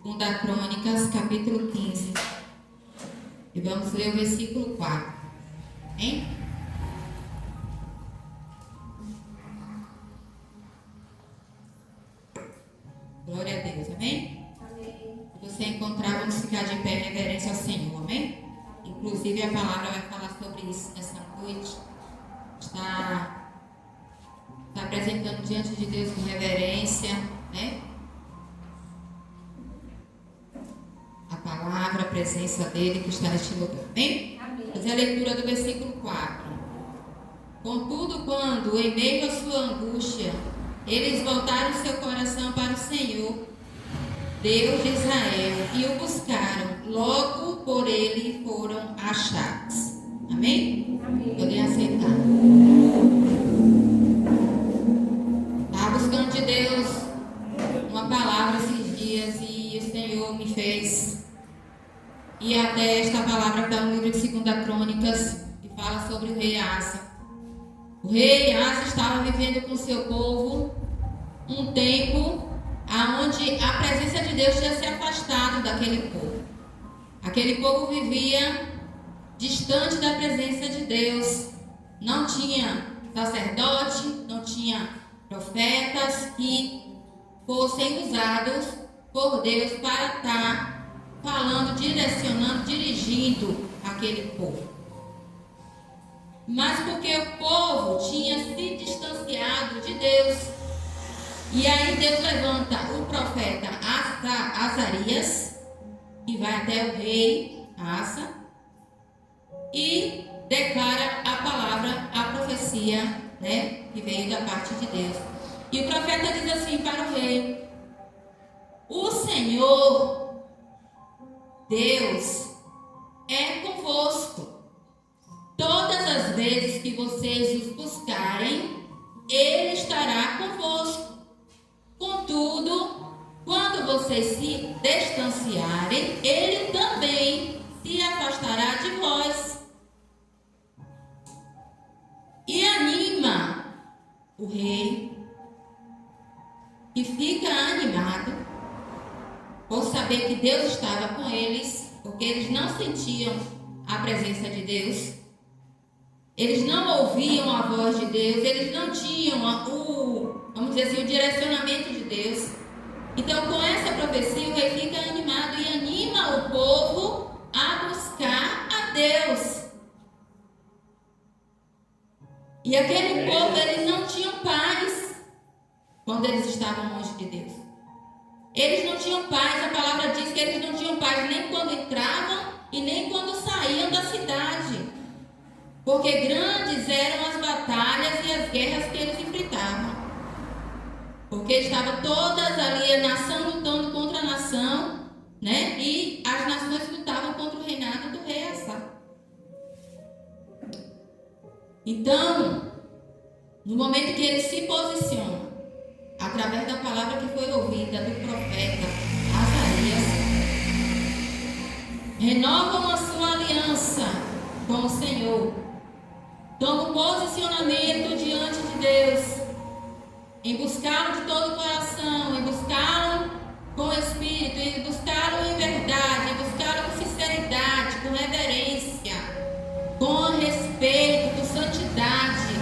Segunda Crônicas, capítulo 15. E vamos ler o versículo 4. Hein? Glória a Deus, amém? Amém. Se você encontrar, vamos ficar de pé em reverência ao Senhor, amém? Inclusive a palavra vai falar sobre isso nessa noite. Está apresentando diante de Deus com reverência, né? A palavra, a presença dele que está neste lugar, amém? Amém. Fazer a leitura do versículo 4. Contudo, quando, em meio à sua angústia, eles voltaram seu coração para o Senhor, Deus de Israel, e o buscaram, logo por ele foram achados. Amém? Amém. Podem aceitar. Estava buscando de Deus uma palavra esses dias e o Senhor me fez ir até esta palavra que está no livro de 2 Crônicas, que fala sobre o rei Asa. O rei Asa estava vivendo com seu povo um tempo onde a presença de Deus tinha se afastado daquele povo. Aquele povo vivia distante da presença de Deus. Não tinha sacerdote, não tinha profetas que fossem usados por Deus para estar falando, direcionando, dirigindo aquele povo. Mas porque o povo tinha se distanciado de Deus, e aí Deus levanta o profeta Azarias, que vai até o rei Asa, e declara a palavra, a profecia, né, que veio da parte de Deus. E o profeta diz assim para o rei: o Senhor, Deus, é convosco. Todas as vezes que vocês os buscarem, Ele estará convosco. Contudo, quando vocês se distanciarem, Ele também se afastará de vós. E anima o rei, que fica animado por saber que Deus estava com eles, porque eles não sentiam a presença de Deus. Eles não ouviam a voz de Deus, eles não tinham vamos dizer assim, o direcionamento de Deus. Então, com essa profecia, o rei fica animado e anima o povo a buscar a Deus. E aquele povo, eles não tinham paz quando eles estavam longe de Deus. Eles não tinham paz, a palavra diz que eles não tinham paz nem quando entravam e nem quando saíam da cidade. Porque grandes eram as batalhas e as guerras que eles enfrentavam. Porque estavam todas ali, a nação lutando contra a nação, né? E as nações lutavam contra o reinado do rei Asa. Então, no momento que ele se posiciona, através da palavra que foi ouvida do profeta Azarias, renovam a sua aliança com o Senhor. Toma posicionamento diante de Deus, em buscá-lo de todo o coração, em buscá-lo com espírito, em buscá-lo em verdade, em buscá-lo com sinceridade, com reverência, com respeito, com santidade,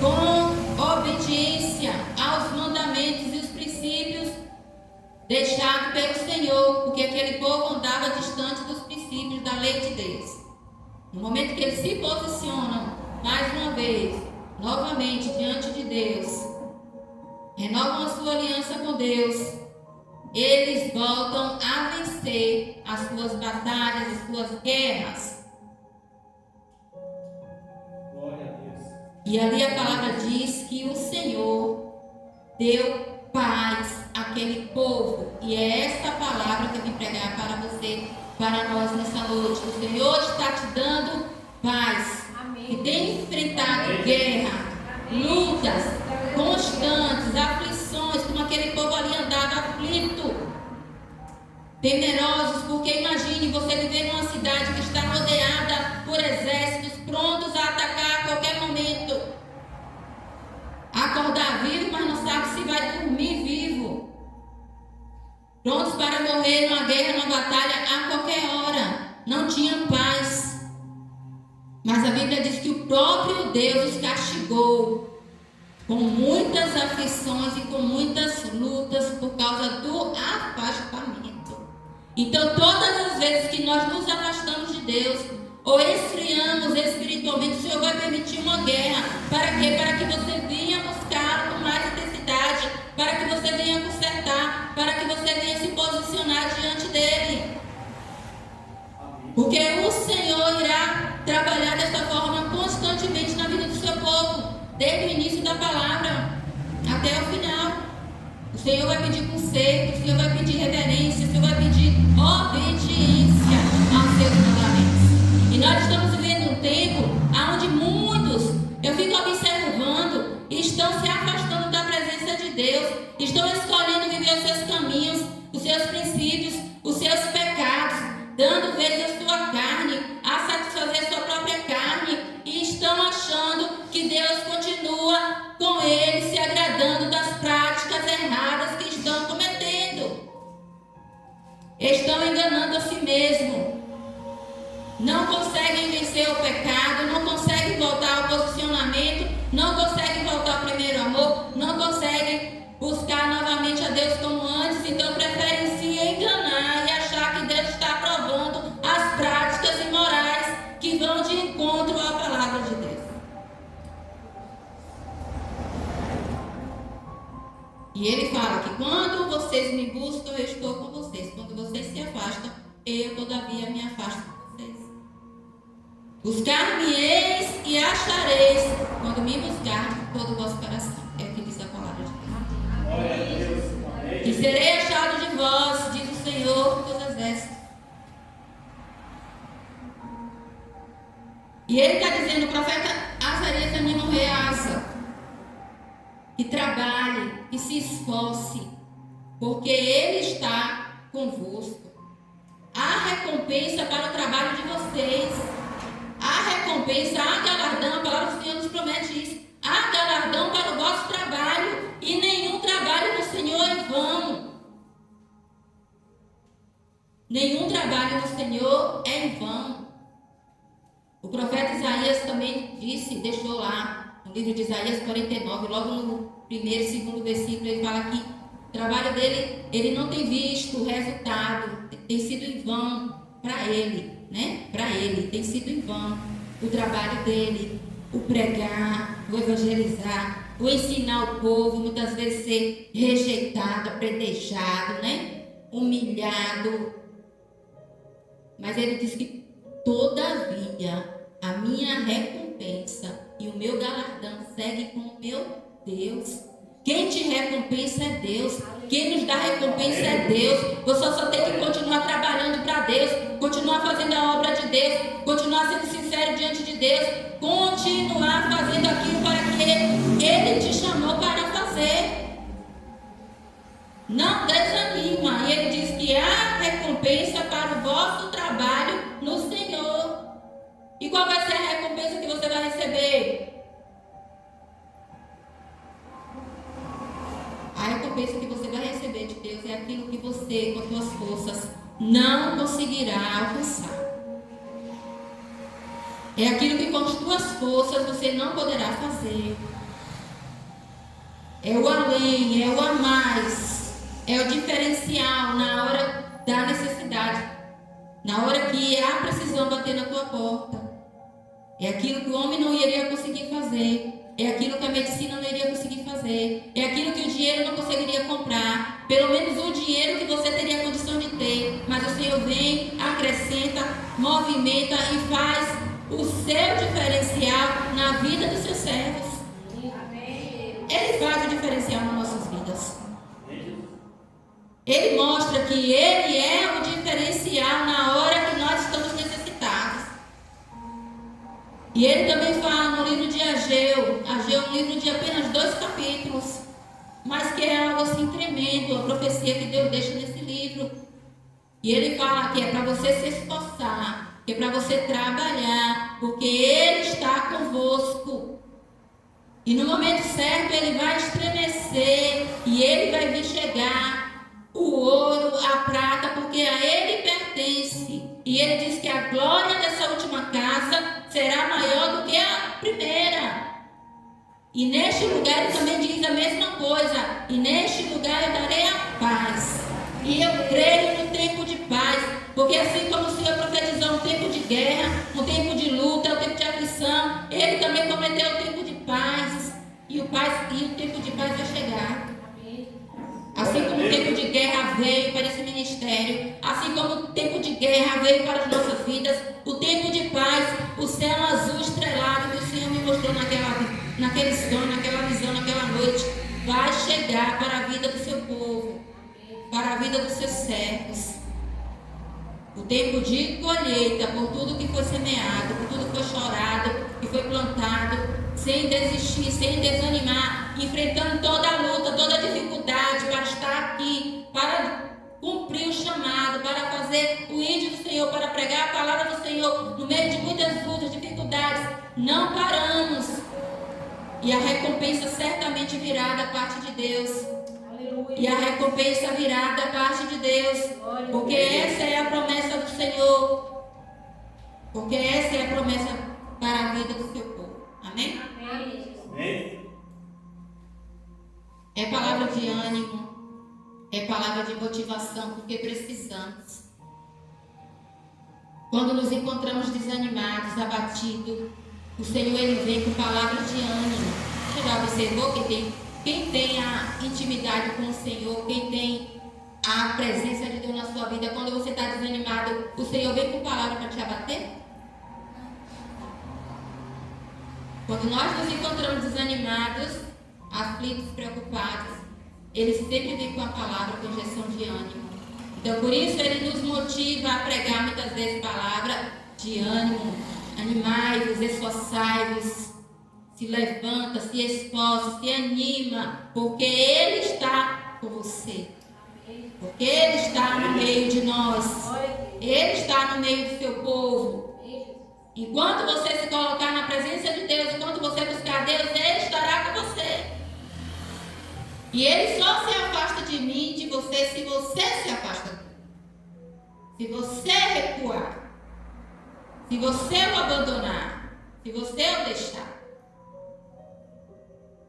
com obediência aos mandamentos e os princípios deixados pelo Senhor, porque aquele povo andava distante dos princípios da lei de Deus. No momento que eles se posicionam mais uma vez, novamente diante de Deus, renovam a sua aliança com Deus, eles voltam a vencer as suas batalhas, as suas guerras. Glória a Deus. E ali a palavra diz que o Senhor deu paz àquele povo. E é esta palavra que eu vim pregar para você, para nós nessa noite. O Senhor está te dando paz. Que tem enfrentado guerra, lutas constantes, aflições, como aquele povo ali andava aflito, temerosos, porque imagine você viver numa cidade que está rodeada por exércitos prontos a atacar a qualquer momento. Acordar vivo, mas não sabe se vai dormir vivo. prontos para morrer numa guerra, numa batalha a qualquer hora. Não tinham paz. Mas a Bíblia diz que o próprio Deus os castigou com muitas aflições e com muitas lutas por causa do afastamento. Então, todas as vezes que nós nos afastamos de Deus, ou esfriamos espiritualmente, o Senhor vai permitir uma guerra. Para quê? Para que você venha buscar com mais intensidade, para que você venha consertar, para que você venha se posicionar diante dele. Porque o Senhor irá trabalhar desta forma constantemente na vida do seu povo, desde o início da palavra até o final. O Senhor vai pedir conserto, o Senhor vai pedir reverência, o Senhor vai pedir obediência aos seus mandamentos. E nós estamos vivendo um tempo onde muitos, eu fico observando, estão se afastando da presença de Deus, estão escolhendo viver os seus caminhos, os seus princípios, os seus pecados, dando vez à sua carne, a satisfazer a sua própria carne, e estão achando que Deus continua com eles, se agradando das práticas erradas que estão cometendo. Estão enganando a si mesmo. Não conseguem vencer o pecado, não conseguem voltar ao posicionamento, não conseguem voltar ao primeiro amor, não conseguem buscar novamente a Deus como antes, então preferem se enganar e achar que Deus está aprovando as práticas imorais que vão de encontro à palavra de Deus. E ele fala que quando vocês me buscam, eu estou com vocês. Quando vocês se afastam, eu todavia me afasto de vocês. Buscar-me-eis e achareis, quando me buscar de todo o vosso coração. É o que diz a palavra de Deus. Glória a Deus. E serei achado de vós, diz o Senhor dos Exércitos. E ele está dizendo, o profeta Azarias anima o rei Asa, que trabalhe, que se esforce, porque ele está convosco. Há recompensa para o trabalho de vocês. Há recompensa, há galardão, a palavra do Senhor nos promete isso. Há galardão para o vosso trabalho, e nenhum trabalho do Senhor é em vão. Nenhum trabalho do Senhor é em vão. O profeta Isaías também disse, deixou lá, no livro de Isaías 49, logo no primeiro e segundo versículo, ele fala que o trabalho dele, ele não tem visto o resultado, tem sido em vão para ele, né? Para ele, tem sido em vão o trabalho dele, o pregar, o evangelizar, o ensinar o povo, muitas vezes ser rejeitado, apredejado, né? Humilhado. Mas ele diz que, todavia, a minha recompensa e o meu galardão segue com o meu Deus. Quem te recompensa é Deus. Quem nos dá recompensa é Deus. Você só tem que continuar trabalhando para Deus, continuar fazendo a obra de Deus, continuar sendo sincero diante de Deus, continuar fazendo aquilo para que Ele te chamou para fazer. Não desanima. E Ele diz que há recompensa para o vosso trabalho no Senhor. E qual vai ser a recompensa que você vai receber? A recompensa que você vai receber de Deus é aquilo que você, com as suas forças, não conseguirá alcançar. É aquilo que com as suas forças você não poderá fazer. É o além, é o a mais, é o diferencial na hora da necessidade, na hora que há precisão bater na tua porta. É aquilo que o homem não iria conseguir fazer. É aquilo que a medicina não iria conseguir fazer. É aquilo que o dinheiro não conseguiria comprar. Pelo menos o dinheiro que você teria condição de ter. Mas o Senhor vem, acrescenta, movimenta e faz o seu diferencial na vida dos seus servos. Ele faz o diferencial nas nossas vidas. Ele mostra que Ele é o diferencial na hora que nós estamos necessitados. E ele também fala no livro de Ageu. Ageu é um livro de apenas 2 capítulos, mas que é algo assim tremendo, a profecia que Deus deixa nesse livro. E ele fala que é para você se esforçar, que é para você trabalhar, porque Ele está convosco. E no momento certo Ele vai estremecer e Ele vai vir chegar o ouro, a prata, porque a ele pertence. E ele diz que a glória dessa última casa será maior do que a primeira. E neste lugar ele também diz a mesma coisa. E neste lugar eu darei a paz. E eu creio no tempo de paz. Porque assim como o Senhor profetizou um tempo de guerra, um tempo de luta, um tempo de aflição, ele também prometeu um tempo de paz. E o tempo de paz vai chegar. Assim como o tempo de guerra veio para esse ministério, assim como o tempo de guerra veio para as nossas vidas, o tempo de paz, o céu azul estrelado que o Senhor me mostrou naquele sonho, naquela visão, naquela noite, vai chegar para a vida do seu povo, para a vida dos seus servos. O tempo de colheita, por tudo que foi semeado, por tudo que foi chorado, que foi plantado, sem desistir, sem desanimar, enfrentando toda a luta, toda a dificuldade para estar aqui, para cumprir o chamado, para fazer o ídolo do Senhor, para pregar a palavra do Senhor no meio de muitas lutas, dificuldades. Não paramos. E a recompensa certamente virá da parte de Deus. E a recompensa virá da parte de Deus. Porque essa é a promessa do Senhor. Porque essa é a promessa para a vida do seu povo. Amém? Amém. É palavra de ânimo. É palavra de motivação. Porque precisamos. Quando nos encontramos desanimados, abatidos, o Senhor ele vem com palavras de ânimo. Você já observou quem tem a intimidade com o Senhor, quem tem a presença de Deus na sua vida, quando você está desanimado, o Senhor vem com palavra para te abater? Quando nós nos encontramos desanimados, aflitos, preocupados, Ele sempre vem com a palavra, com injeção de ânimo. Então, por isso, Ele nos motiva a pregar muitas vezes palavra de ânimo. Animai-vos, esforçai-vos, se levanta, se esforça, se anima, porque Ele está com você. Porque Ele está no meio de nós. Ele está no meio do seu povo. Enquanto você se colocar na presença de Deus, enquanto você buscar Deus, Ele estará com você. E Ele só se afasta de mim, de você, se você se afasta dele. Se você recuar. Se você o abandonar. Se você o deixar.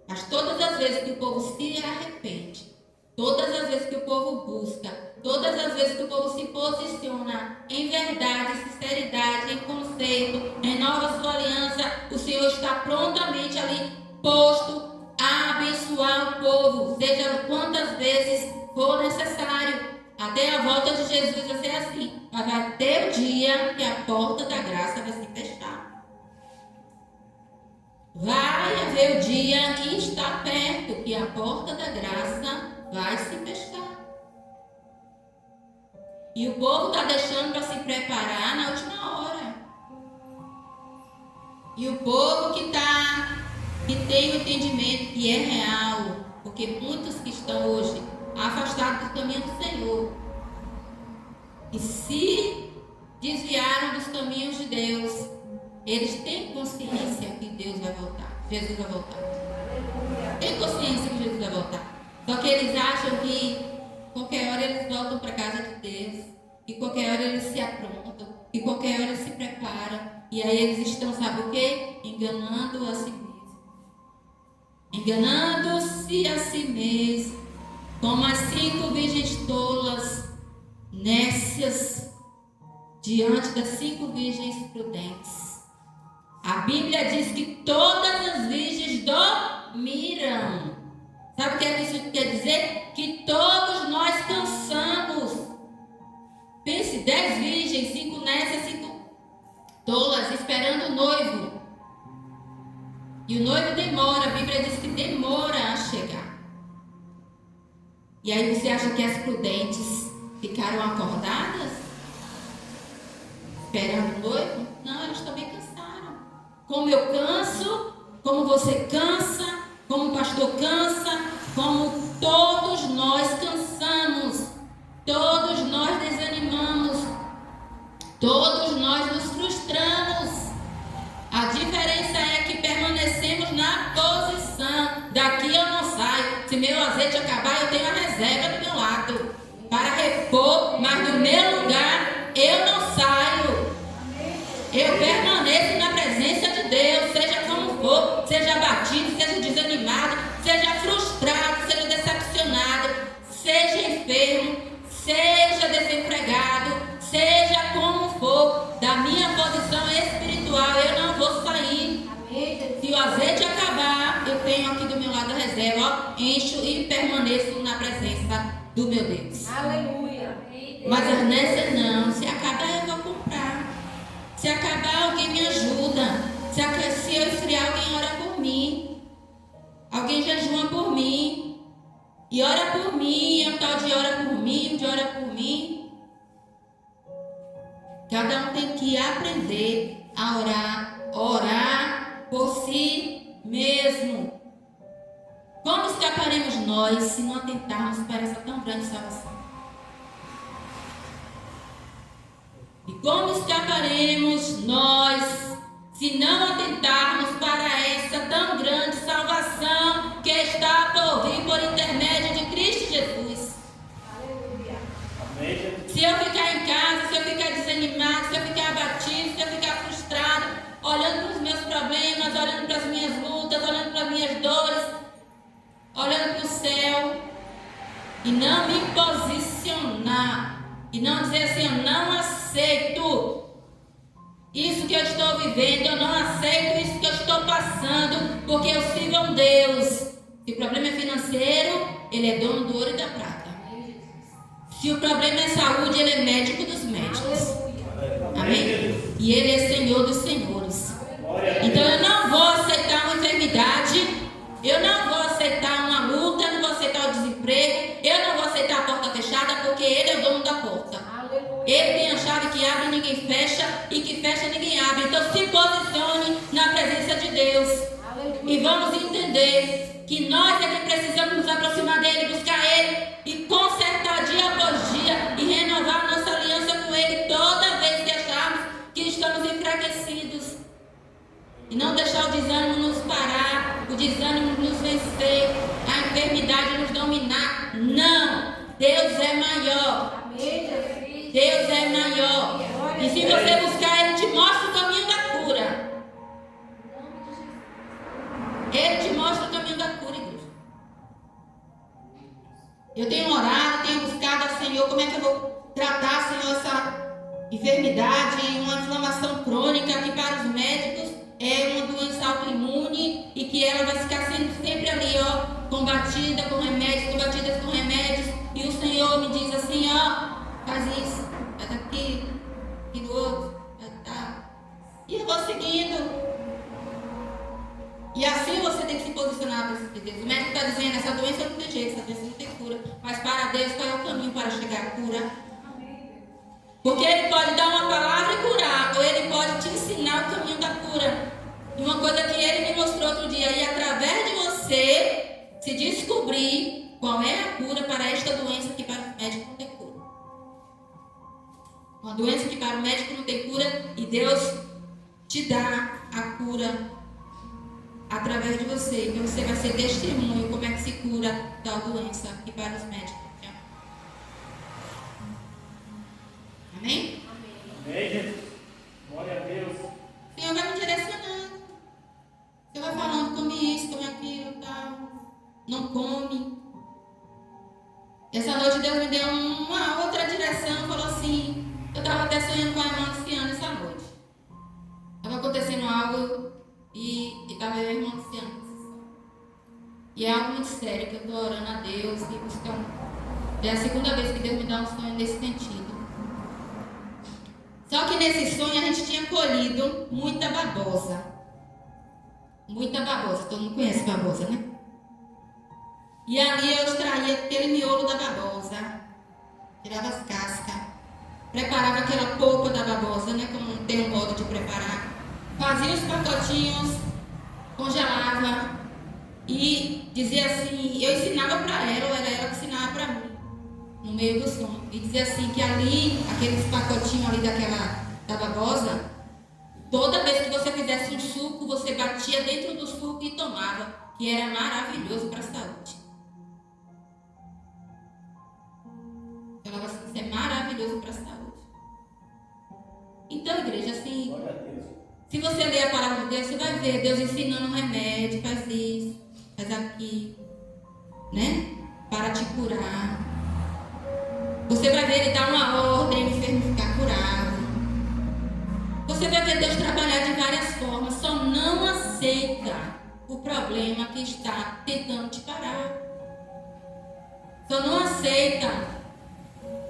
Mas todas as vezes que o povo se arrepende, todas as vezes que o povo busca, todas as vezes que o povo se posiciona em verdade, sinceridade, em conceito, renova sua aliança, o Senhor está prontamente ali posto a abençoar o povo, seja quantas vezes for necessário. Até a volta de Jesus vai ser assim. Mas vai ter o dia que a porta da graça vai se fechar. Vai haver o dia que está perto, que a porta da graça vai se fechar. E o povo está deixando para se preparar na última hora. E o povo que tem o entendimento que é real, porque muitos que estão hoje afastados do caminho do Senhor e se desviaram dos caminhos de Deus, eles têm consciência que Deus vai voltar, Jesus vai voltar. Tem consciência que Jesus vai voltar. Só que eles acham que qualquer hora eles voltam para a casa de Deus, que qualquer hora eles se aprontam, que qualquer hora eles se preparam. E aí eles estão, sabe o quê? Enganando a si mesmo. Enganando-se a si mesmo, como as 5 virgens tolas, nécias, diante das 5 virgens prudentes. A Bíblia diz que todas as virgens dormiram. Sabe o que isso quer dizer? Que todos nós cansamos. Pense, 10 virgens, 5 nécias, 5 tolas, esperando o noivo. E o noivo demora, a Bíblia diz que demora a chegar. E aí você acha que as prudentes ficaram acordadas? Esperando o noivo? Não, elas também cansaram. Como eu canso, como você cansa, como o pastor cansa, como todos nós cansamos, todos nós desanimamos, todos nós nos frustramos. A diferença é que permanecemos na posição. Daqui eu não saio. Se meu azeite acabar, eu tenho a reserva do meu lado. mas do meu lugar eu não saio. Eu permaneço na presença de Deus, seja como for, seja abatido, seja desanimado, seja frustrado, seja decepcionado, seja enfermo, seja desempregado, seja como for, da minha posição espiritual eu não vou sair. Se o azeite acabar, eu tenho aqui do meu lado a reserva, ó, encho e permaneço na presença do meu Deus. Aleluia. Mas nessa não, se acabar eu vou comprar. Se acabar, alguém me ajuda. Se eu esfriar, alguém ora por mim. Alguém jejuma por mim. E ora por mim, é um tal de ora por mim, de ora por mim. Cada um tem que aprender a orar por si mesmo. Como escaparemos nós se não atentarmos para essa tão grande salvação? E como escaparemos nós se não atentarmos para essa tão grande salvação que está por vir por intermédio de Cristo Jesus? Aleluia. Se eu ficar em casa, se eu ficar desanimado, se eu ficar abatido, se eu ficar frustrado, olhando para os meus problemas, olhando para as minhas lutas, olhando para as minhas dores, olhando para o céu e não me posicionar e não dizer assim, eu não aceito isso que eu estou vivendo, eu não aceito isso que eu estou passando, porque eu sirvo a um Deus. Se o problema é financeiro, Ele é dono do ouro e da prata. Se o problema é saúde, Ele é médico dos médicos. Amém? E Ele é Senhor dos senhores. Então eu não vou aceitar uma enfermidade, eu não vou aceitar uma luta, eu não vou aceitar o desemprego, eu não vou aceitar a porta fechada, porque Ele é o dono da porta. Ele tem a chave que abre e ninguém fecha, e que fecha ninguém abre. Então se posicione na presença de Deus. E vamos entender que nós é que precisamos nos aproximar dEle, buscar Ele e consertar dia após dia e renovar nossa aliança com Ele toda vez que acharmos que estamos enfraquecidos. E não deixar o desânimo nos parar, o desânimo nos vencer, a enfermidade nos dominar. Não! Deus é maior. Deus é maior. E se você buscar, Ele te mostra o caminho da cura. Ele te mostra o caminho da cura, igreja. Eu tenho orado, tenho buscado ao Senhor como é que eu vou tratar, Senhor, essa enfermidade, uma inflamação crônica que para os médicos é uma doença autoimune e que ela vai ficar sendo sempre ali, ó, combatida com remédios, combatida com remédios. E o Senhor me diz assim, ó, faz isso, faz aquilo outro, tá. E eu vou seguindo. E assim você tem que se posicionar para esse Deus. O médico está dizendo, essa doença não tem jeito, essa doença não tem cura. Mas para Deus, qual é o caminho para chegar à cura? Porque Ele pode dar uma palavra e curar, ou Ele pode te ensinar o caminho da cura. E uma coisa que Ele me mostrou outro dia, e através de você se descobrir qual é a cura para esta doença que para o médico não tem cura. Uma doença que para o médico não tem cura, e Deus te dá a cura através de você. E você vai ser testemunho como é que se cura tal doença que para os médicos. Amém? Amém, Jesus. Glória a Deus. O Senhor vai me direcionando. O Senhor vai falando, come isso, come aquilo, tal. Não come. Essa noite Deus me deu uma outra direção. Falou assim, eu estava até sonhando com a irmã anciana essa noite. Estava acontecendo algo e estava eu e a irmã anciana. E é algo muito sério que eu estou orando a Deus e buscando. É a segunda vez que Deus me dá um sonho nesse sentido. Só que nesse sonho a gente tinha colhido muita babosa. Muita babosa. Todo mundo conhece babosa, né? E ali eu extraía aquele miolo da babosa. Tirava as cascas. Preparava aquela polpa da babosa, né? Como tem um modo de preparar. Fazia os pacotinhos. Congelava. E dizia assim, eu ensinava para ela, ou era ela que ensinava para mim. No meio do sonho. E dizia assim que ali, aqueles pacotinhos ali da babosa, toda vez que você fizesse um suco, você batia dentro do suco e tomava, que era maravilhoso para a saúde. Falava assim, isso é maravilhoso. Então, igreja, assim, Glória a Deus. se você ler a palavra de Deus, você vai ver Deus ensinando um remédio, faz isso, faz aqui, né? Para te curar. Você vai ver Ele dar uma ordem, o enfermo ficar curado. Você vai ver Deus trabalhar de várias formas, só não aceita o problema que está tentando te parar. Só não aceita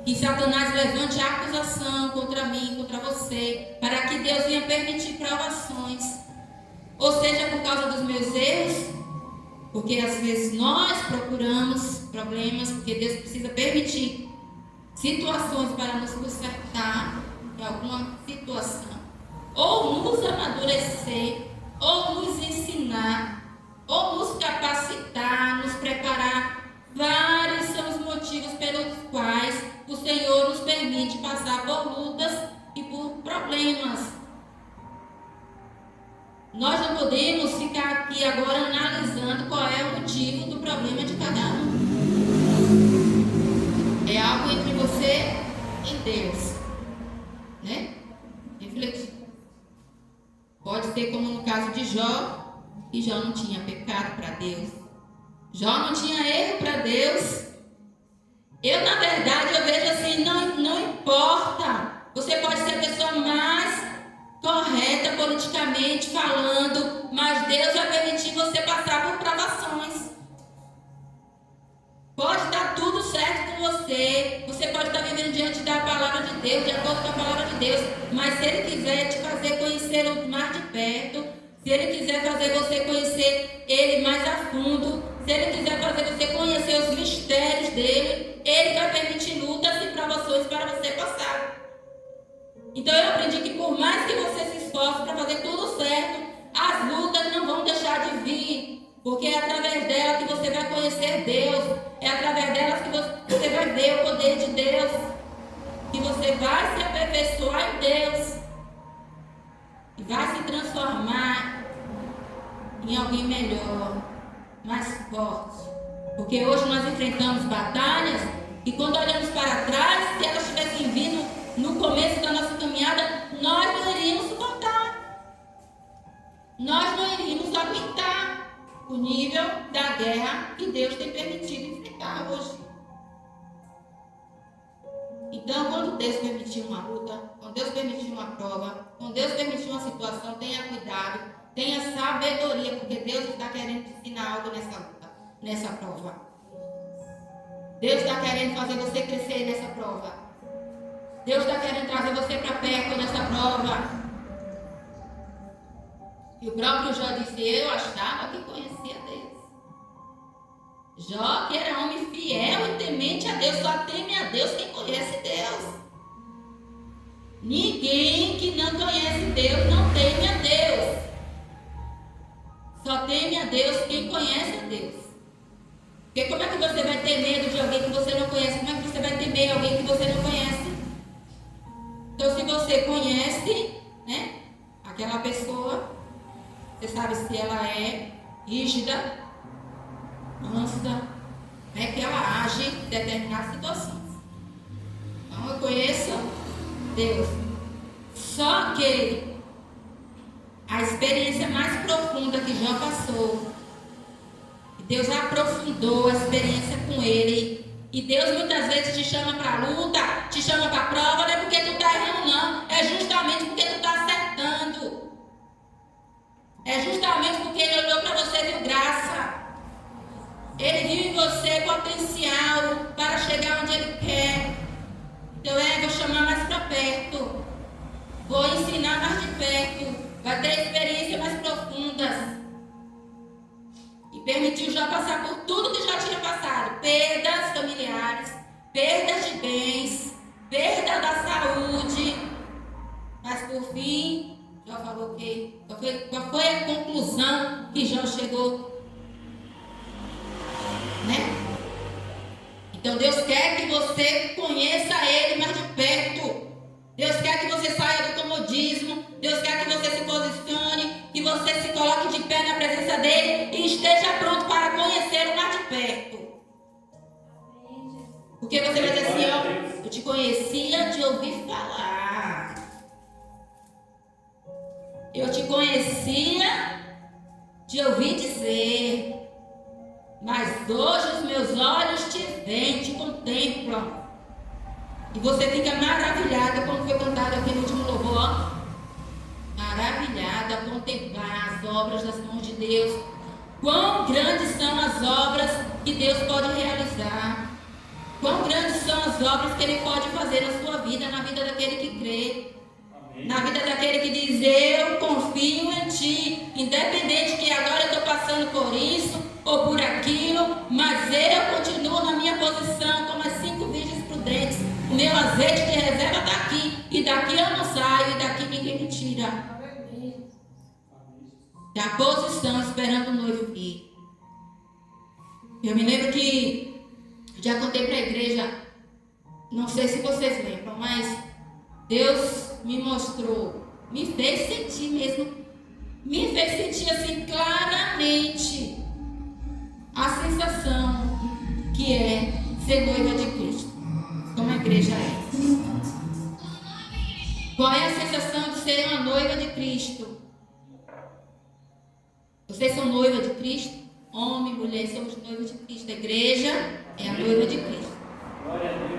que Satanás levante a acusação contra mim, contra você, para que Deus venha permitir provações. Ou seja, por causa dos meus erros, porque às vezes nós procuramos problemas, porque Deus precisa permitir situações para nos consertar em alguma situação, ou nos amadurecer, ou nos ensinar, ou nos capacitar, nos preparar. Vários são os motivos pelos quais o Senhor nos permite passar por lutas e por problemas. Nós não podemos ficar aqui agora analisando qual é o motivo do problema de cada um. É algo entre você e Deus, né? Refletir. Pode ser como no caso de Jó, que Jó não tinha pecado para Deus. Jó não tinha erro para Deus. Na verdade, eu vejo assim, não importa. Você pode ser a pessoa mais correta politicamente falando, mas Deus vai permitir você passar por provações. Pode estar tudo certo com você. Você pode estar vivendo diante da palavra de Deus, de acordo com a palavra de Deus. Mas se Ele quiser te fazer conhecer o mais de perto, se Ele quiser fazer você conhecer Ele mais a fundo, se Ele quiser fazer você conhecer os mistérios dEle, Ele vai permitir lutas e provações para você passar. Então eu aprendi que por mais que você se esforce para fazer tudo certo, as lutas não vão deixar de vir. Porque é através dela que você vai conhecer Deus. É através delas que você vai ver o poder de Deus. Que você vai se aperfeiçoar em Deus. E vai se transformar em alguém melhor, mais forte. Porque hoje nós enfrentamos batalhas e quando olhamos para trás, se elas tivessem vindo no começo da nossa caminhada, nós não iríamos suportar. Nós não iríamos aguentar o nível da guerra que Deus tem permitido enfrentar hoje. Então, quando Deus permitir uma luta, quando Deus permitir uma prova, quando Deus permitir uma situação, tenha cuidado, tenha sabedoria, porque Deus está querendo te ensinar algo nessa luta, nessa prova. Deus está querendo fazer você crescer nessa prova. Deus está querendo trazer você para perto nessa prova. E o próprio Jó disse, eu achava que conhecia Deus. Jó, que era homem fiel e temente a Deus, só teme a Deus quem conhece Deus. Ninguém que não conhece Deus não teme a Deus. Só teme a Deus quem conhece a Deus. Porque como é que você vai ter medo de alguém que você não conhece? Como é que você vai temer alguém que você não conhece? Então, se você conhece, né, aquela pessoa, você sabe se ela é rígida, mansa, né, que ela age em determinadas situações. Então, eu conheço Deus. Só que a experiência mais profunda que Jó passou, Deus aprofundou a experiência com ele. E Deus muitas vezes te chama para a luta, te chama para a prova, não é porque tu está errando, não. É justamente porque tu está acertando. É justamente porque Ele olhou para você e viu graça. Ele viu em você potencial para chegar onde Ele quer. Então vou chamar mais para perto. Vou ensinar mais de perto. Vai ter experiências mais profundas. E permitiu Jó passar por tudo que já tinha passado. Perdas familiares, perdas de bens, perda da saúde. Mas por fim, Jó falou que qual foi a conclusão que Jó chegou? Né? Então Deus quer que você conheça Ele mais de perto. Deus quer que você saia do comodismo. Deus quer que você se posicione, que você se coloque de pé na presença dEle e esteja pronto para conhecê-lo mais de perto. Porque você vai dizer assim, ó, eu te conhecia de ouvir falar. Eu te conhecia de ouvir dizer, mas hoje os meus olhos te veem, te contemplam. E você fica maravilhada, como foi cantado aqui no último louvor. Maravilhada a contemplar as obras das mãos de Deus. Quão grandes são as obras que Deus pode realizar. Quão grandes são as obras que Ele pode fazer na sua vida, na vida daquele que crê. Amém. Na vida daquele que diz, eu confio em Ti. Independente que agora eu estou passando por isso ou por aquilo, mas eu continuo na minha posição como as 5 virgens prudentes. O meu azeite de reserva está aqui. E daqui eu não saio, e daqui ninguém me tira. Da posição esperando o noivo vir. Eu me lembro que já contei para a igreja, não sei se vocês lembram, mas Deus me mostrou, me fez sentir mesmo, me fez sentir assim claramente a sensação que é ser noiva de Cristo, como a igreja é. Qual é a sensação de ser uma noiva de Cristo? Vocês são noiva de Cristo? Homem, mulher, somos noivos de Cristo. A igreja é a noiva de Cristo.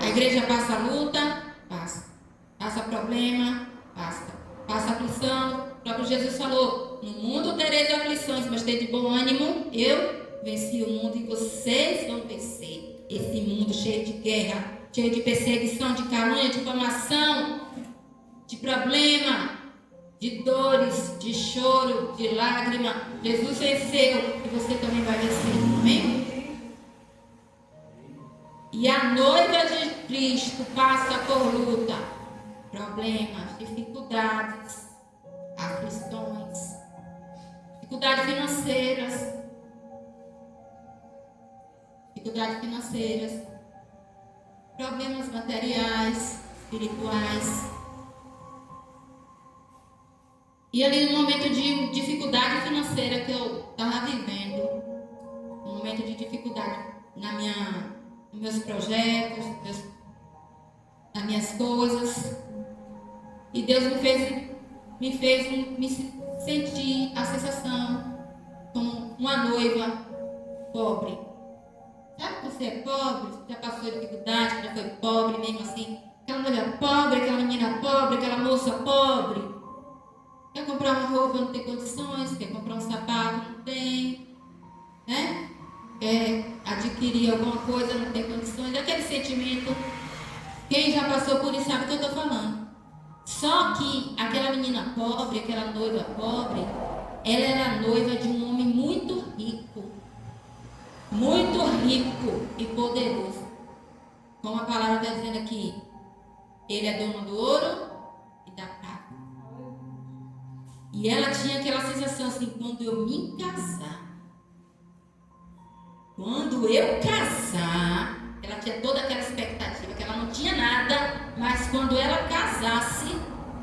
A igreja passa luta? Passa. Passa problema? Passa. Passa aflição? O próprio Jesus falou, no mundo tereis aflições, mas tende bom ânimo. Eu venci o mundo e vocês vão vencer esse mundo cheio de guerra, cheio de perseguição, de calúnia, de difamação, de problema, de dores, de choro, de lágrima. Jesus venceu e você também vai vencer, amém? E a noiva de Cristo passa por luta, problemas, dificuldades, aflições, dificuldades financeiras, problemas materiais, espirituais. E ali no momento de dificuldade financeira que eu estava vivendo, um momento de dificuldade nos meus projetos, nas minhas coisas, e Deus me fez sentir a sensação como uma noiva pobre. Sabe que você é pobre? Você já passou dificuldade, já foi pobre mesmo assim? Aquela noiva pobre, aquela menina pobre, aquela moça pobre. Quer comprar uma roupa, não tem condições. Quer comprar um sapato, não tem. Né? Quer adquirir alguma coisa, não tem condições. Aquele sentimento, quem já passou por isso sabe o que eu estou falando. Só que aquela menina pobre, aquela noiva pobre, ela era noiva de um homem muito rico e poderoso. Como a palavra está dizendo aqui, ele é dono do ouro e da prata. E ela tinha aquela sensação assim, quando eu casar, ela tinha toda aquela expectativa, que ela não tinha nada, mas quando ela casasse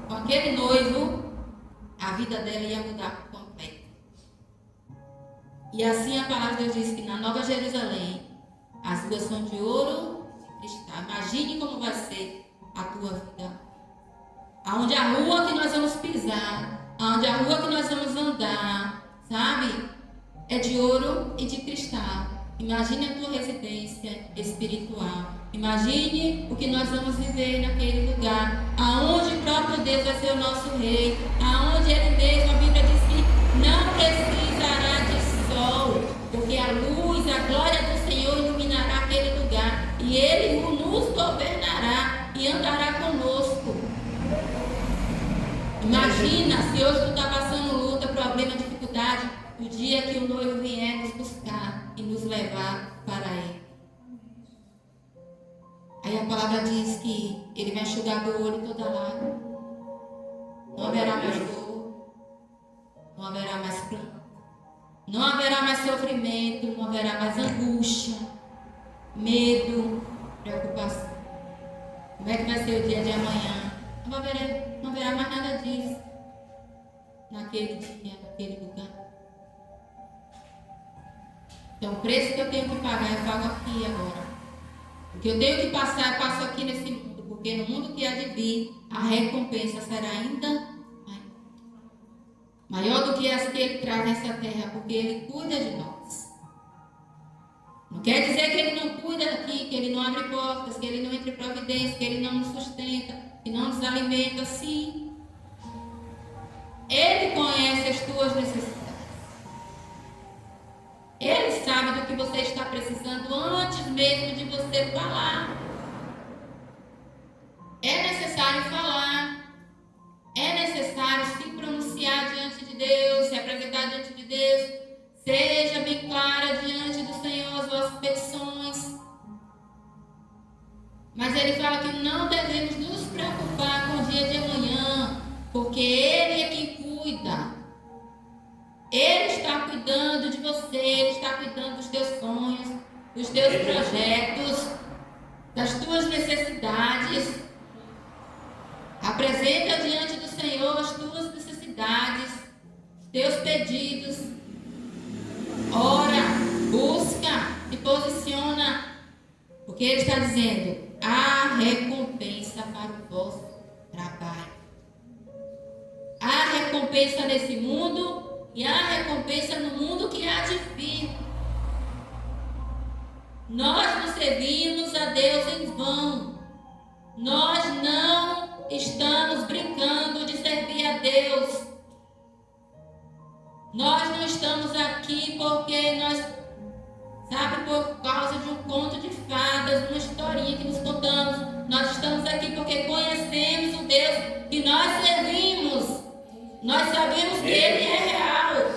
com aquele noivo, a vida dela ia mudar por completo. E assim a palavra de Deus diz que na Nova Jerusalém, as ruas são de ouro e cristal. Imagine como vai ser a tua vida. Aonde a rua que nós vamos pisar, aonde a rua que nós vamos andar, sabe? É de ouro e de cristal. Imagine a tua residência espiritual. Imagine o que nós vamos viver naquele lugar, aonde o próprio Deus vai ser o nosso rei, aonde Ele mesmo, a Bíblia diz que não precisará de sol, porque a luz, a glória do Senhor iluminará aquele lugar, e Ele nos governará e andará conosco. Imagina se hoje tu está passando luta, problema, dificuldade, o dia que o noivo vier nos buscar e nos levar para Ele. Aí a palavra diz que Ele vai enxugar do olho toda lágrima. Não haverá mais dor, não haverá mais pranto, não haverá mais sofrimento, não haverá mais angústia, medo, preocupação. Como é que vai ser o dia de amanhã? Não haverá mais nada disso naquele dia, naquele lugar. Então o preço que eu tenho que pagar, eu pago aqui agora. O que eu tenho que passar, eu passo aqui nesse mundo. Porque no mundo que há de vir, a recompensa será ainda maior. Maior do que as que Ele traz nessa terra, porque Ele cuida de nós. Não quer dizer que Ele não cuida aqui, que Ele não abre portas, que Ele não entra em providência, que Ele não nos sustenta, que não nos alimenta. Sim. Ele conhece as tuas necessidades. Ele sabe do que você está precisando antes mesmo de você falar. É necessário falar. É necessário se pronunciar diante de Deus, se apresentar diante de Deus. Seja bem clara diante do Senhor as vossas petições. Mas Ele fala que não devemos nos preocupar com o dia de amanhã, porque Ele é quem cuida. Ele está cuidando de você, Ele está cuidando dos teus sonhos, dos teus projetos, das tuas necessidades. Apresenta diante do Senhor as tuas necessidades, os teus pedidos. Ora, busca, se posiciona, porque Ele está dizendo: há recompensa para o vosso trabalho. Há recompensa nesse mundo e há recompensa no mundo que há de vir. Nós não servimos a Deus em vão. Nós não estamos brincando de servir a Deus. Nós não estamos aqui porque nós, por causa de um conto de fadas, uma historinha que nos contamos. Nós estamos aqui porque conhecemos o Deus que nós servimos. Nós sabemos que Ele é real,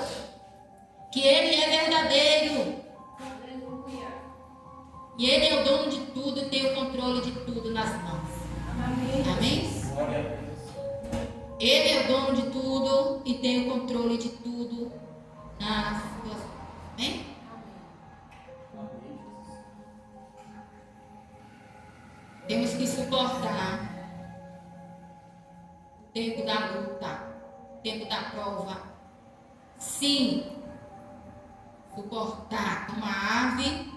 que Ele é verdadeiro. E Ele é o dono de tudo e tem o controle de tudo nas mãos. Amém? Ele é o dono de tudo e tem o controle de tudo nas suas mãos. Amém? Temos que suportar o tempo da luta, o tempo da prova. Sim, suportar como a ave,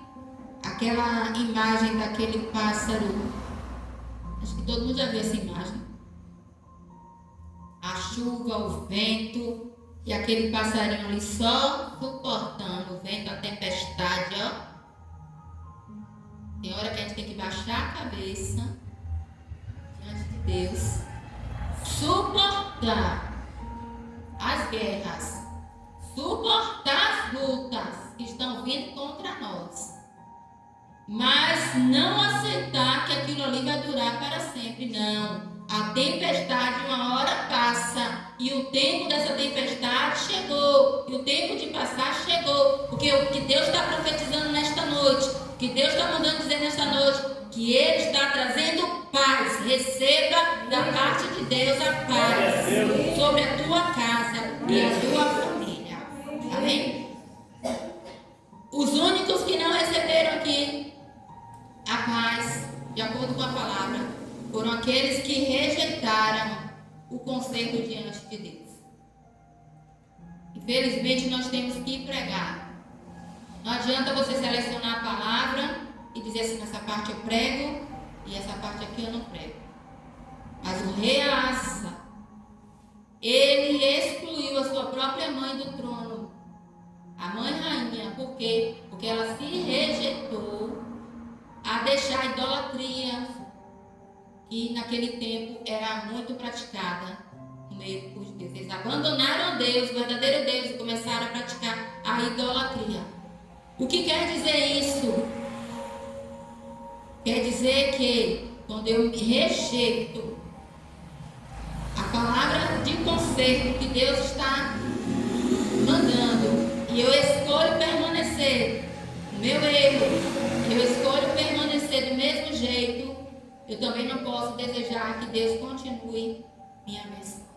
aquela imagem daquele pássaro. Acho que todo mundo já viu essa imagem. A chuva, o vento e aquele passarinho ali só suportando o vento, a tempestade, ó. Tem hora que a gente tem que baixar a cabeça diante de Deus, suportar as guerras, suportar as lutas que estão vindo contra nós, mas não aceitar que aquilo ali vai durar para sempre. Não. A tempestade uma hora passa e o tempo dessa tempestade chegou, e o tempo de passar chegou, porque o que Deus está profetizando nesta noite, o que Deus está mandando dizer nesta noite, que Ele está trazendo paz. Receba da parte de Deus a paz sobre a tua casa e a tua família. Amém? Os únicos que não receberam aqui a paz, de acordo com a palavra, foram aqueles que rejeitaram o conselho diante de Deus. Infelizmente, nós temos que pregar. Não adianta você selecionar a palavra e dizer assim: nessa parte eu prego e essa parte aqui eu não prego. Mas o rei Asa, ele excluiu a sua própria mãe do trono, a mãe rainha. Por quê? Porque ela se rejeitou a deixar a idolatria, que naquele tempo era muito praticada no meio dos judeus. Eles abandonaram Deus, o verdadeiro Deus, e começaram a praticar a idolatria. O que quer dizer isso? Quer dizer que quando eu rejeito a palavra de conselho que Deus está mandando e eu escolho permanecer no meu erro, eu escolho permanecer do mesmo jeito, eu também não posso desejar que Deus continue me abençoando.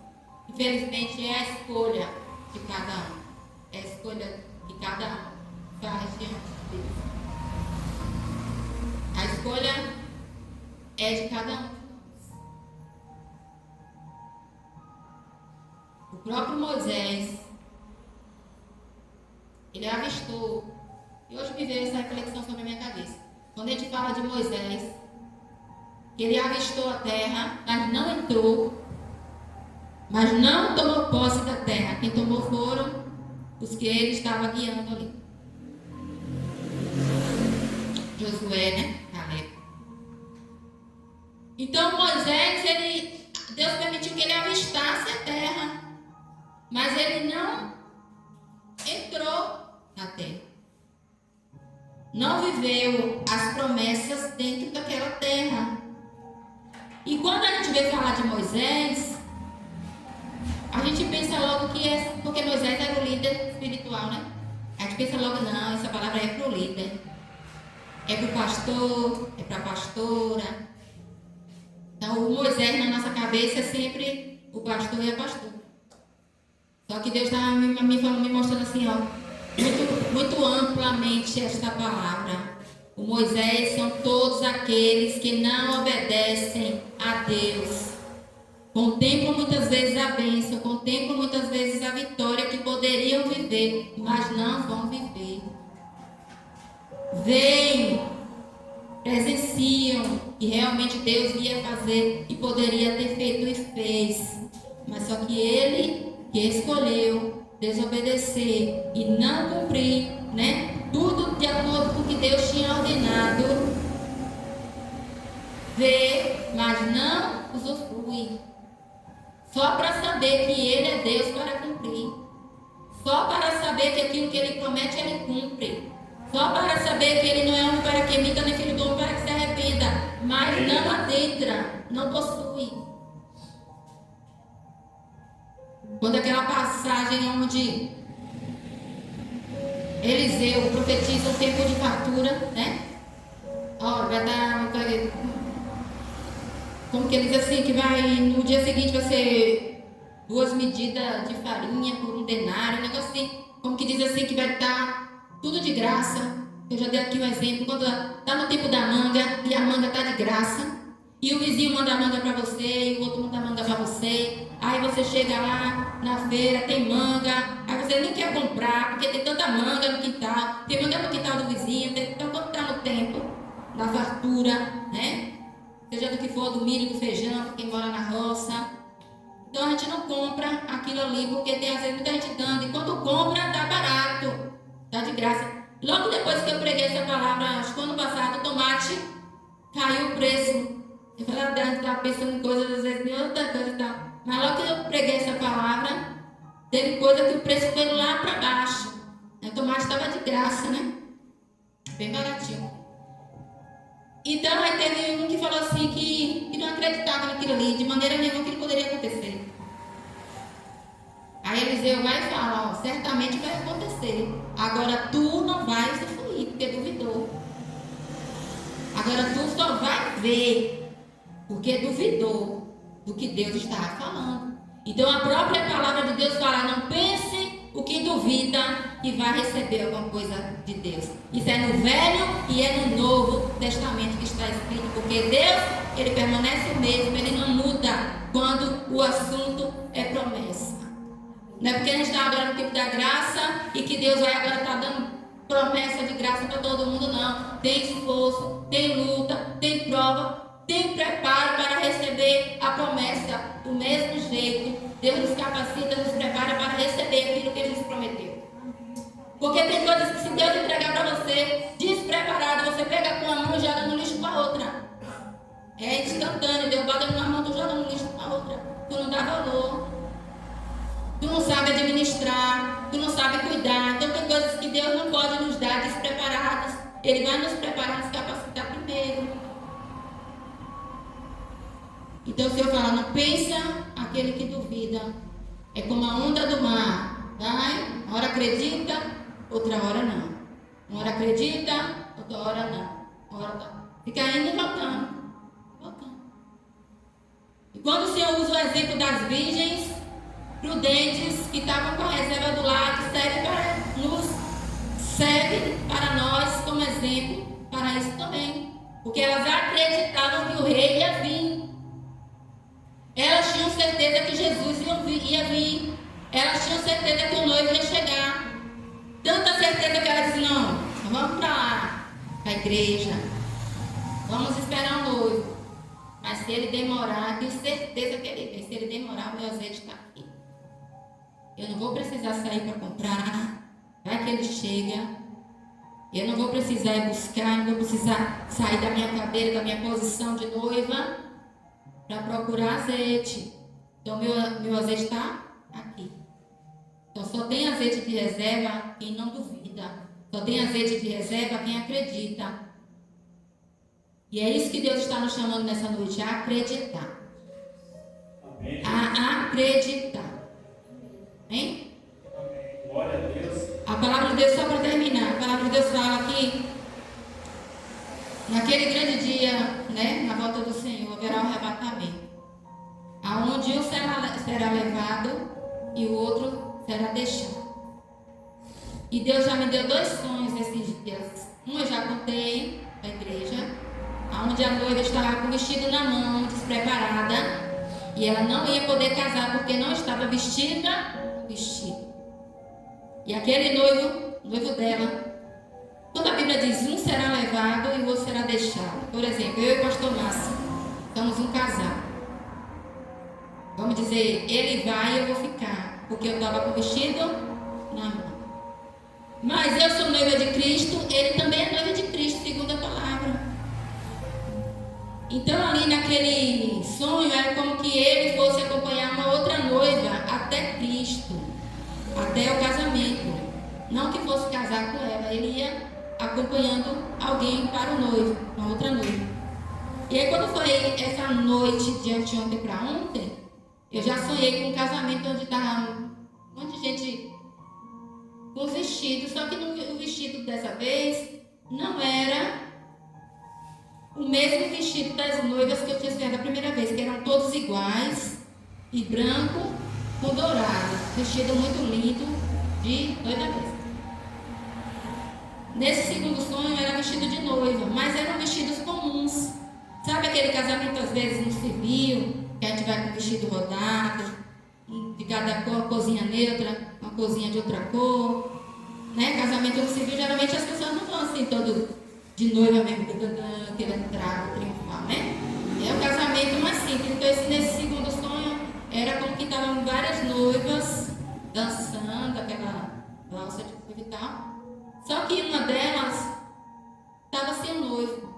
Infelizmente, é a escolha de cada um. É a escolha que cada um faz diante de Deus. A escolha é de cada um de nós. O próprio Moisés, ele avistou, e hoje me veio essa reflexão sobre a minha cabeça. Quando a gente fala de Moisés, ele avistou a terra, mas não entrou. mas não tomou posse da terra. Quem tomou foram os que ele estava guiando ali. Josué, né? Caleb. Então Moisés, Deus permitiu que ele avistasse a terra, mas ele não entrou na terra. Não viveu as promessas dentro daquela terra. E quando a gente vê falar de Moisés, a gente pensa logo que é porque Moisés era o líder espiritual, né? A gente pensa logo, não, essa palavra é para o líder. É para o pastor, é para a pastora. Então, o Moisés na nossa cabeça é sempre o pastor e a pastora. Só que Deus está me mostrando assim, ó, muito amplamente esta palavra. O Moisés são todos aqueles que não obedecem a Deus. Contemplam muitas vezes a bênção, contemplam muitas vezes a vitória que poderiam viver, mas não vão viver. Veem, presenciam que realmente Deus ia fazer e poderia ter feito e fez. Mas só que ele que escolheu desobedecer e não cumprir, né, tudo de acordo com o que Deus tinha ordenado, vê, mas não usufrui. Só para saber que ele é Deus para cumprir. Só para saber que aquilo que ele promete, ele cumpre. Só para saber que ele não é homem para que minta, nem filho do homem para que se arrependa. Mas não adentra, não possui. Quando aquela passagem onde Eliseu profetiza um tempo de fartura, né? Ó, vai dar... Como que ele diz assim, que vai, no dia seguinte vai ser 2 medidas de farinha por 1 denário, um negócio assim. Como que diz assim, que vai estar tudo de graça. Eu já dei aqui um exemplo, quando está no tempo da manga e a manga está de graça, e o vizinho manda a manga para você, e o outro manda a manga para você, aí você chega lá na feira, tem manga, aí você nem quer comprar, porque tem tanta manga no quintal, tem manga no quintal do vizinho, então quando está no tempo da fartura, né? Seja do que for, do milho, do feijão, para quem mora na roça. Então a gente não compra aquilo ali, porque tem às vezes muita gente dando, e quando compra, está barato, está de graça. Logo depois que eu preguei essa palavra, acho que ano passado, o tomate caiu o preço. Eu falei, estava pensando em coisas, às vezes, em outra coisa e tal. Mas logo que eu preguei essa palavra, teve coisa que o preço veio lá para baixo. O tomate estava de graça, né? Bem baratinho. Então, aí teve um que falou assim que não acreditava naquilo ali, de maneira nenhuma que poderia acontecer. Aí Eliseu vai e fala, ó, certamente vai acontecer. Agora tu não vai usufruir, porque duvidou. Agora tu só vai ver, porque duvidou do que Deus estava falando. Então a própria palavra de Deus fala, não pense o que duvida que vai receber alguma coisa de Deus. Isso é no Velho e é no Novo Testamento que está escrito, porque Deus, ele permanece o mesmo, ele não muda quando o assunto é promessa. Não é porque a gente está agora no tempo da graça e que Deus vai agora estar dando promessa de graça para todo mundo, não. Tem esforço, tem luta, tem prova, tem preparo para receber a promessa do mesmo jeito. Deus nos capacita, nos prepara para receber aquilo que Ele nos prometeu. Porque tem coisas que se Deus entregar para você despreparado, você pega com a mão e joga no lixo com a outra. É instantâneo, Deus bota numa mão, tu joga no lixo com a outra. Tu não dá valor. Tu não sabe administrar, tu não sabe cuidar. Então tem coisas que Deus não pode nos dar despreparadas. Ele vai nos preparar, nos capacitar primeiro. Então o Senhor fala, não pensa aquele que duvida. É como a onda do mar. Vai, uma hora acredita, outra hora não. Uma hora acredita, outra hora não. Uma hora tá. Fica indo e voltando. E quando o Senhor usa o exemplo das virgens prudentes que estavam com a reserva do lado, serve para nós como exemplo para isso também, porque elas acreditavam que o rei ia vir, elas tinham certeza que Jesus ia vir, elas tinham certeza que o noivo ia chegar, tanta certeza que elas diziam, não, vamos para lá, para a igreja, vamos esperar o noivo, mas se ele demorar, tenho certeza que ele vem, se ele demorar, o meu azeite está Eu não vou precisar sair para comprar. Vai que ele chega. Eu não vou precisar ir buscar. Não vou precisar sair da minha cadeira, da minha posição de noiva para procurar azeite. Então, meu azeite está aqui. Então, só tem azeite de reserva quem não duvida. Só tem azeite de reserva quem acredita. E é isso que Deus está nos chamando nessa noite, a acreditar. Amém. A acreditar. Amém? Amém. Glória a Deus. A palavra de Deus, só para terminar, a palavra de Deus fala aqui, naquele grande dia, né, na volta do Senhor, haverá um arrebatamento, aonde um será levado e o outro será deixado. E Deus já me deu 2 sonhos esses dias. Um eu já contei para a igreja, aonde a noiva estava com o vestido na mão, despreparada, e ela não ia poder casar porque não estava vestida o vestido. E aquele noivo dela, quando a Bíblia diz um será levado e o outro será deixado. Por exemplo, eu e o pastor Márcio somos um casal. Vamos dizer, ele vai e eu vou ficar, porque eu estava com o vestido na mão. Mas eu sou noiva de Cristo, ele também é noiva de Cristo, segundo a palavra. Então ali naquele sonho era como que ele fosse acompanhar uma outra noiva até Cristo, até o casamento. Não que fosse casar com ela, ele ia acompanhando alguém para o noivo, uma outra noiva. E aí quando foi essa noite de anteontem para ontem, eu já sonhei com um casamento onde estava um monte de gente com os vestidos, só que o vestido dessa vez não era o mesmo vestido das noivas que eu tinha sonhado a primeira vez, que eram todos iguais, e branco com dourado, vestido muito lindo de noiva mesmo. Nesse segundo sonho era vestido de noiva, mas eram vestidos comuns. Sabe aquele casamento às vezes no civil, que a gente vai com vestido rodado, de cada cor, uma corzinha neutra, uma corzinha de outra cor, né? Casamento no civil, geralmente as pessoas não vão assim todo de noiva mesmo, querendo entrar, triunfar, né? É o casamento mais simples. Então nesse segundo sonho era como que estavam várias noivas dançando aquela valsa de noiva e tal. Só que uma delas estava sem noivo.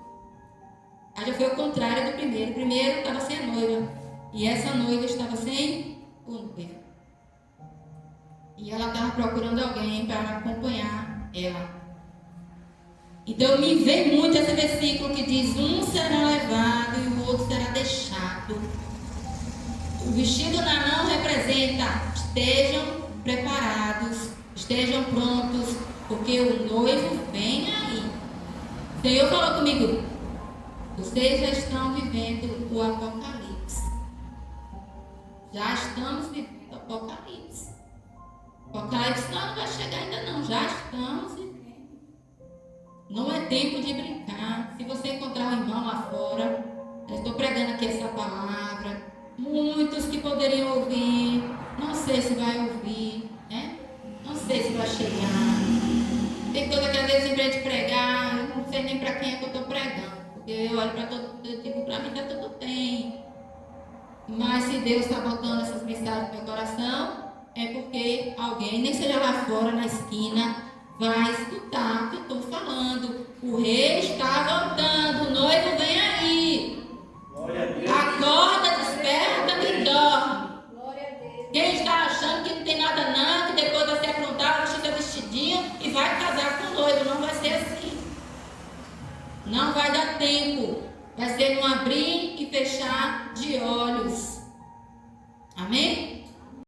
Aí já foi o contrário do primeiro. O primeiro estava sem a noiva. E essa noiva estava sem o noivo. E ela estava procurando alguém para acompanhar ela. Então me vem muito esse versículo que diz: um será levado e o outro será deixado. O vestido na mão representa: estejam preparados, estejam prontos, porque o noivo vem aí. O Senhor falou comigo: vocês já estão vivendo o Apocalipse. Já estamos vivendo o Apocalipse. O Apocalipse não vai chegar ainda não. Já estamos vivendo. Não é tempo de brincar. Se você encontrar um irmão lá fora, eu estou pregando aqui essa palavra. Muitos que poderiam ouvir, não sei se vai ouvir, né? Não sei se vai chegar. Tem toda aquela vez para gente pregar, eu não sei nem para quem é que eu estou pregando. Porque eu olho para todo mundo e digo, para mim está tudo bem. Mas se Deus está botando essas mensagens no meu coração, é porque alguém, nem seja lá fora, na esquina, vai escutar o que eu estou falando. O rei está voltando, o noivo vem aí. Glória a Deus. Acorda, desperta e dorme. Glória a Deus. Quem está achando que não tem nada não, que depois vai se aprontar, vai chegar vestidinho e vai casar com o noivo, não vai ser assim. Não vai dar tempo. Vai ser um abrir e fechar de olhos. Amém?